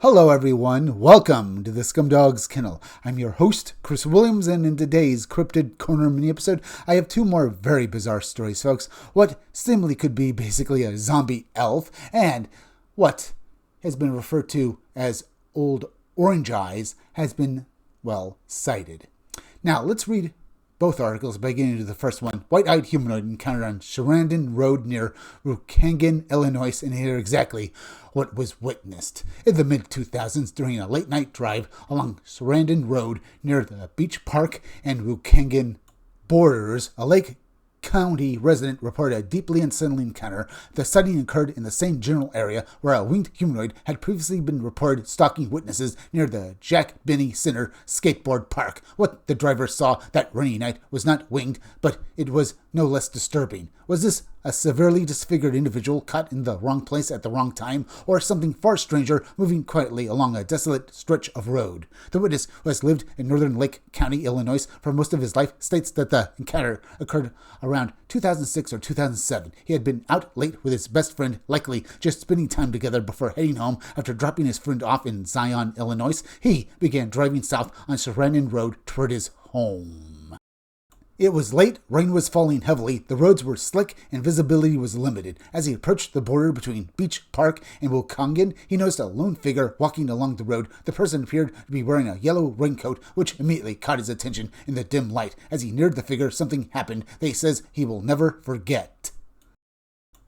Hello everyone, welcome to the Scumdogs Kennel. I'm your host, Chris Williams, and in today's Cryptid Corner mini-episode, I have two more very bizarre stories, folks. What seemingly could be basically a zombie elf, and what has been referred to as Old Orange Eyes has been, sighted. Now, let's read both articles, beginning with the first one. White-eyed humanoid encountered on Sarandon Road near Waukegan, Illinois, and hear exactly what was witnessed. In the mid-2000s, during a late-night drive along Sarandon Road near the Beach Park and Waukegan borders, a Lake County resident reported a deeply unsettling encounter. The sighting occurred in the same general area where a winged humanoid had previously been reported stalking witnesses near the Jack Benny Center skateboard park. What the driver saw that rainy night was not winged, but it was no less disturbing. Was this a severely disfigured individual caught in the wrong place at the wrong time, or something far stranger moving quietly along a desolate stretch of road? The witness, who has lived in northern Lake County, Illinois for most of his life, states that the encounter occurred around 2006 or 2007. He had been out late with his best friend, likely just spending time together before heading home. After dropping his friend off in Zion, Illinois, he began driving south on Sarandon Road toward his home. It was late, rain was falling heavily, the roads were slick, and visibility was limited. As he approached the border between Beach Park and Waukegan, he noticed a lone figure walking along the road. The person appeared to be wearing a yellow raincoat, which immediately caught his attention in the dim light. As he neared the figure, something happened that he says he will never forget.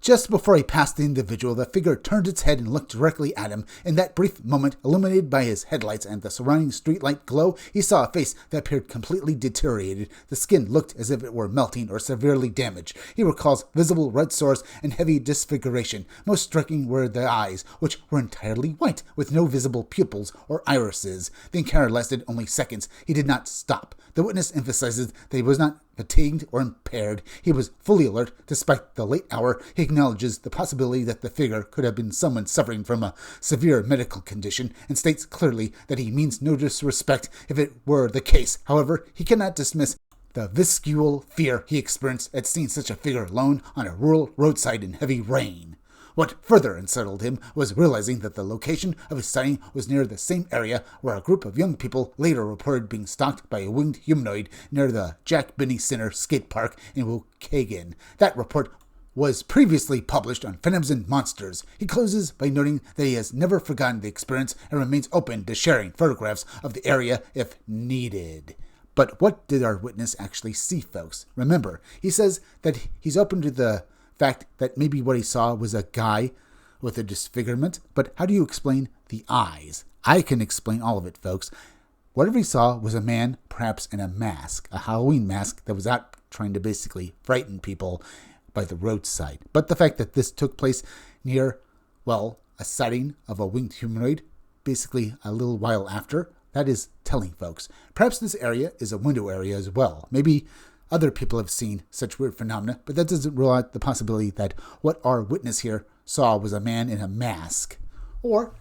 Just before he passed the individual, the figure turned its head and looked directly at him. In that brief moment, illuminated by his headlights and the surrounding streetlight glow, he saw a face that appeared completely deteriorated. The skin looked as if it were melting or severely damaged. He recalls visible red sores and heavy disfiguration. Most striking were the eyes, which were entirely white, with no visible pupils or irises. The encounter lasted only seconds. He did not stop. The witness emphasizes that he was not fatigued or impaired. He was fully alert despite the late hour. He acknowledges the possibility that the figure could have been someone suffering from a severe medical condition and states clearly that he means no disrespect if it were the case. However, he cannot dismiss the visceral fear he experienced at seeing such a figure alone on a rural roadside in heavy rain. What further unsettled him was realizing that the location of his sighting was near the same area where a group of young people later reported being stalked by a winged humanoid near the Jack Benny Center skate park in Waukegan. That report was previously published on Phantoms and Monsters. He closes by noting that he has never forgotten the experience and remains open to sharing photographs of the area if needed. But what did our witness actually see, folks? Remember, he says that he's open to the fact that maybe what he saw was a guy with a disfigurement, but how do you explain the eyes? I can explain all of it, folks. Whatever he saw was a man, perhaps in a mask, a Halloween mask that was out trying to basically frighten people by the roadside. But the fact that this took place near, a sighting of a winged humanoid, basically a little while after, that is telling, folks. Perhaps this area is a window area as well. Maybe other people have seen such weird phenomena, but that doesn't rule out the possibility that what our witness here saw was a man in a mask, or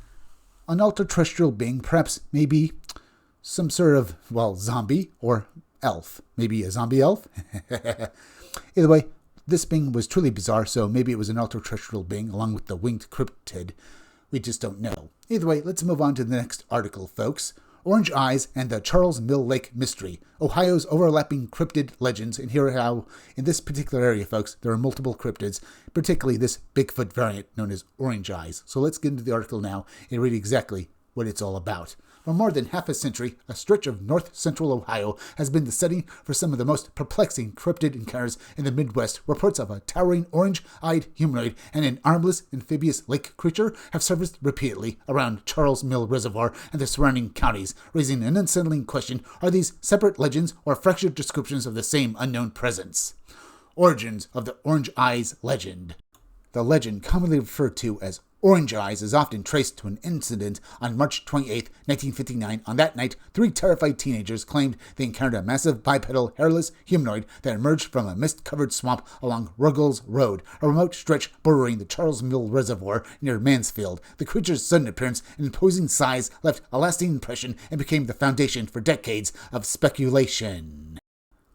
an ultra-terrestrial being, perhaps maybe some sort of, zombie or elf. Maybe a zombie elf? Either way, this being was truly bizarre, so maybe it was an ultra-terrestrial being along with the winged cryptid. We just don't know. Either way, let's move on to the next article, folks. Orange Eyes and the Charles Mill Lake Mystery, Ohio's overlapping cryptid legends, and here how, in this particular area, folks, there are multiple cryptids, particularly this Bigfoot variant known as Orange Eyes. So let's get into the article now and read exactly what it's all about. For more than half a century, a stretch of north-central Ohio has been the setting for some of the most perplexing cryptid encounters in the Midwest. Reports of a towering orange-eyed humanoid and an armless amphibious lake creature have surfaced repeatedly around Charles Mill Reservoir and the surrounding counties, raising an unsettling question: are these separate legends or fractured descriptions of the same unknown presence? Origins of the Orange Eyes legend. The legend, commonly referred to as Orange Eyes, is often traced to an incident on March 28, 1959. On that night, 3 terrified teenagers claimed they encountered a massive bipedal hairless humanoid that emerged from a mist-covered swamp along Ruggles Road, a remote stretch bordering the Charles Mill Reservoir near Mansfield. The creature's sudden appearance and imposing size left a lasting impression and became the foundation for decades of speculation.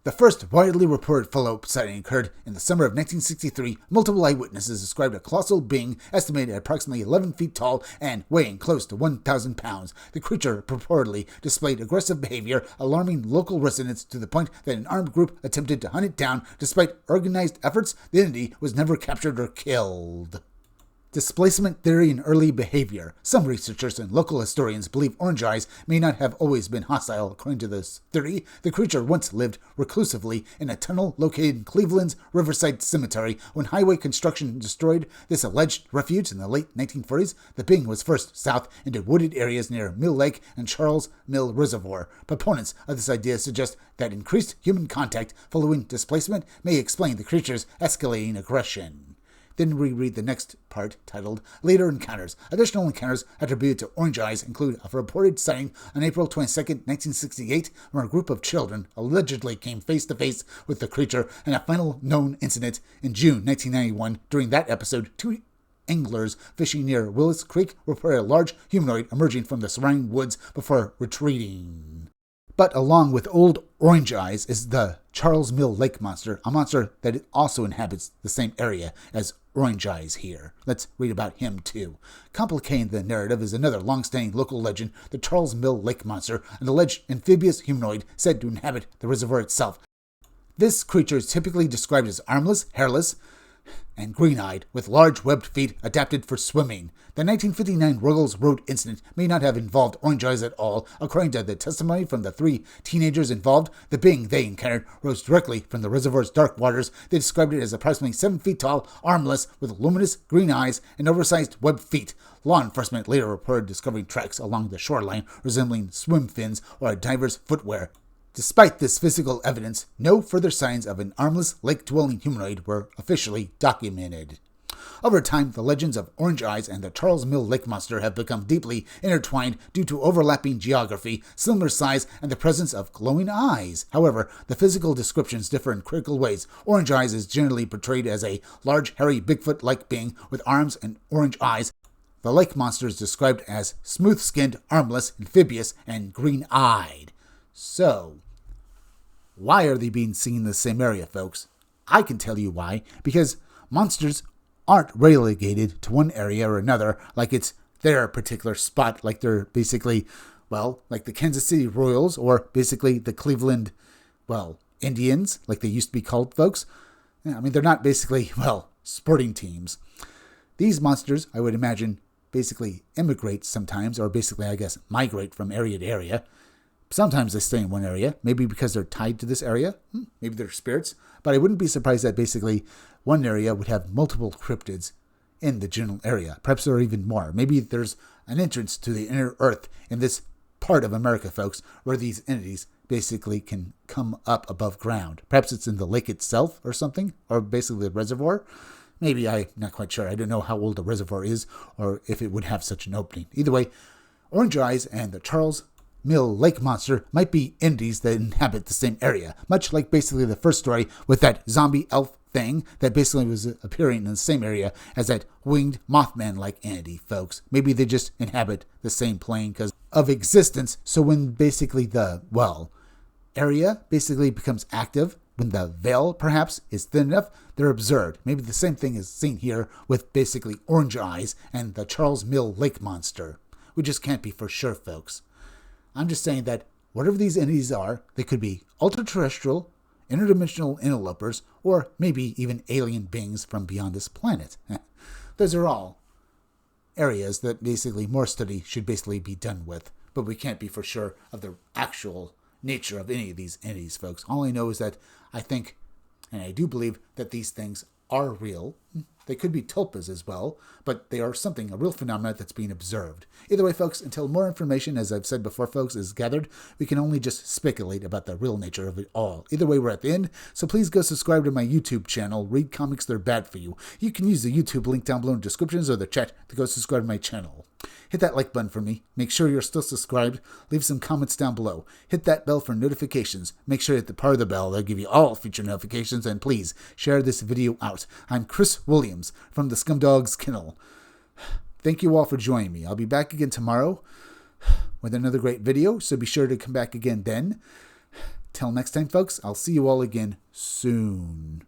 The first widely reported follow-up sighting occurred in the summer of 1963. Multiple eyewitnesses described a colossal being estimated at approximately 11 feet tall and weighing close to 1,000 pounds. The creature purportedly displayed aggressive behavior, alarming local residents to the point that an armed group attempted to hunt it down. Despite organized efforts, the entity was never captured or killed. Displacement theory and early behavior. Some researchers and local historians believe orange eyes may not have always been hostile. According to this theory, the creature once lived reclusively in a tunnel located in Cleveland's Riverside Cemetery. When highway construction destroyed this alleged refuge in the late 1940s, the being was forced south into wooded areas near Mill Lake and Charles Mill Reservoir. Proponents of this idea suggest that increased human contact following displacement may explain the creature's escalating aggression. Then we read the next part, titled Later Encounters. Additional encounters attributed to orange eyes include a reported sighting on April 22, 1968, where a group of children allegedly came face-to-face with the creature, and a final known incident in June 1991. During that episode, two anglers fishing near Willis Creek reported a large humanoid emerging from the surrounding woods before retreating. But along with old orange eyes is the Charles Mill Lake Monster, a monster that also inhabits the same area as orange eyes here. Let's read about him too. Complicating the narrative is another long-standing local legend, the Charles Mill Lake Monster, an alleged amphibious humanoid said to inhabit the reservoir itself. This creature is typically described as armless, hairless, and green-eyed, with large webbed feet adapted for swimming. The 1959 Ruggles Road incident may not have involved orange eyes at all. According to the testimony from the three teenagers involved, the being they encountered rose directly from the reservoir's dark waters. They described it as approximately 7 feet tall, armless, with luminous green eyes and oversized webbed feet. Law enforcement later reported discovering tracks along the shoreline resembling swim fins or a diver's footwear. Despite this physical evidence, no further signs of an armless, lake-dwelling humanoid were officially documented. Over time, the legends of Orange Eyes and the Charles Mill Lake Monster have become deeply intertwined due to overlapping geography, similar size, and the presence of glowing eyes. However, the physical descriptions differ in critical ways. Orange Eyes is generally portrayed as a large, hairy, Bigfoot-like being with arms and orange eyes. The lake monster is described as smooth-skinned, armless, amphibious, and green-eyed. So, why are they being seen in the same area, folks? I can tell you why. Because monsters aren't relegated to one area or another like it's their particular spot, like they're basically, well, like the Kansas City Royals or basically the Cleveland, well, Indians, like they used to be called, folks. I mean, they're not basically, well, sporting teams. These monsters, I would imagine, basically immigrate sometimes, or basically, I guess, migrate from area to area. Sometimes they stay in one area, maybe because they're tied to this area, maybe they're spirits, but I wouldn't be surprised that basically one area would have multiple cryptids in the general area. Perhaps there are even more. Maybe there's an entrance to the inner earth in this part of America, folks, where these entities basically can come up above ground. Perhaps it's in the lake itself or something, or basically the reservoir. Maybe, I'm not quite sure. I don't know how old the reservoir is or if it would have such an opening. Either way, Orange Eyes and the Charles Mill Lake Monster might be entities that inhabit the same area, much like basically the first story with that zombie elf thing that basically was appearing in the same area as that winged Mothman-like entity, folks. Maybe they just inhabit the same plane because of existence, so when basically the, well, area basically becomes active, when the veil, perhaps, is thin enough, they're observed. Maybe the same thing is seen here with basically Orange Eyes and the Charles Mill Lake Monster. We just can't be for sure, folks. I'm just saying that whatever these entities are, they could be ultra-terrestrial, interdimensional interlopers, or maybe even alien beings from beyond this planet. Those are all areas that basically more study should basically be done with, but we can't be for sure of the actual nature of any of these entities, folks. All I know is that I think, and I do believe, that these things are real. They could be tulpas as well, but they are something, a real phenomenon that's being observed. Either way, folks, until more information, as I've said before, folks, is gathered, we can only just speculate about the real nature of it all. Either way, we're at the end, so please go subscribe to my YouTube channel, Read Comics They're Bad For You. You can use the YouTube link down below in the descriptions or the chat to go subscribe to my channel. Hit that like button for me. Make sure you're still subscribed. Leave some comments down below. Hit that bell for notifications. Make sure you hit the part of the bell that'll give you all future notifications. And please share this video out. I'm Chris Williams from the Scumdogs Kennel. Thank you all for joining me. I'll be back again tomorrow with another great video, so be sure to come back again then. Till next time, folks, I'll see you all again soon.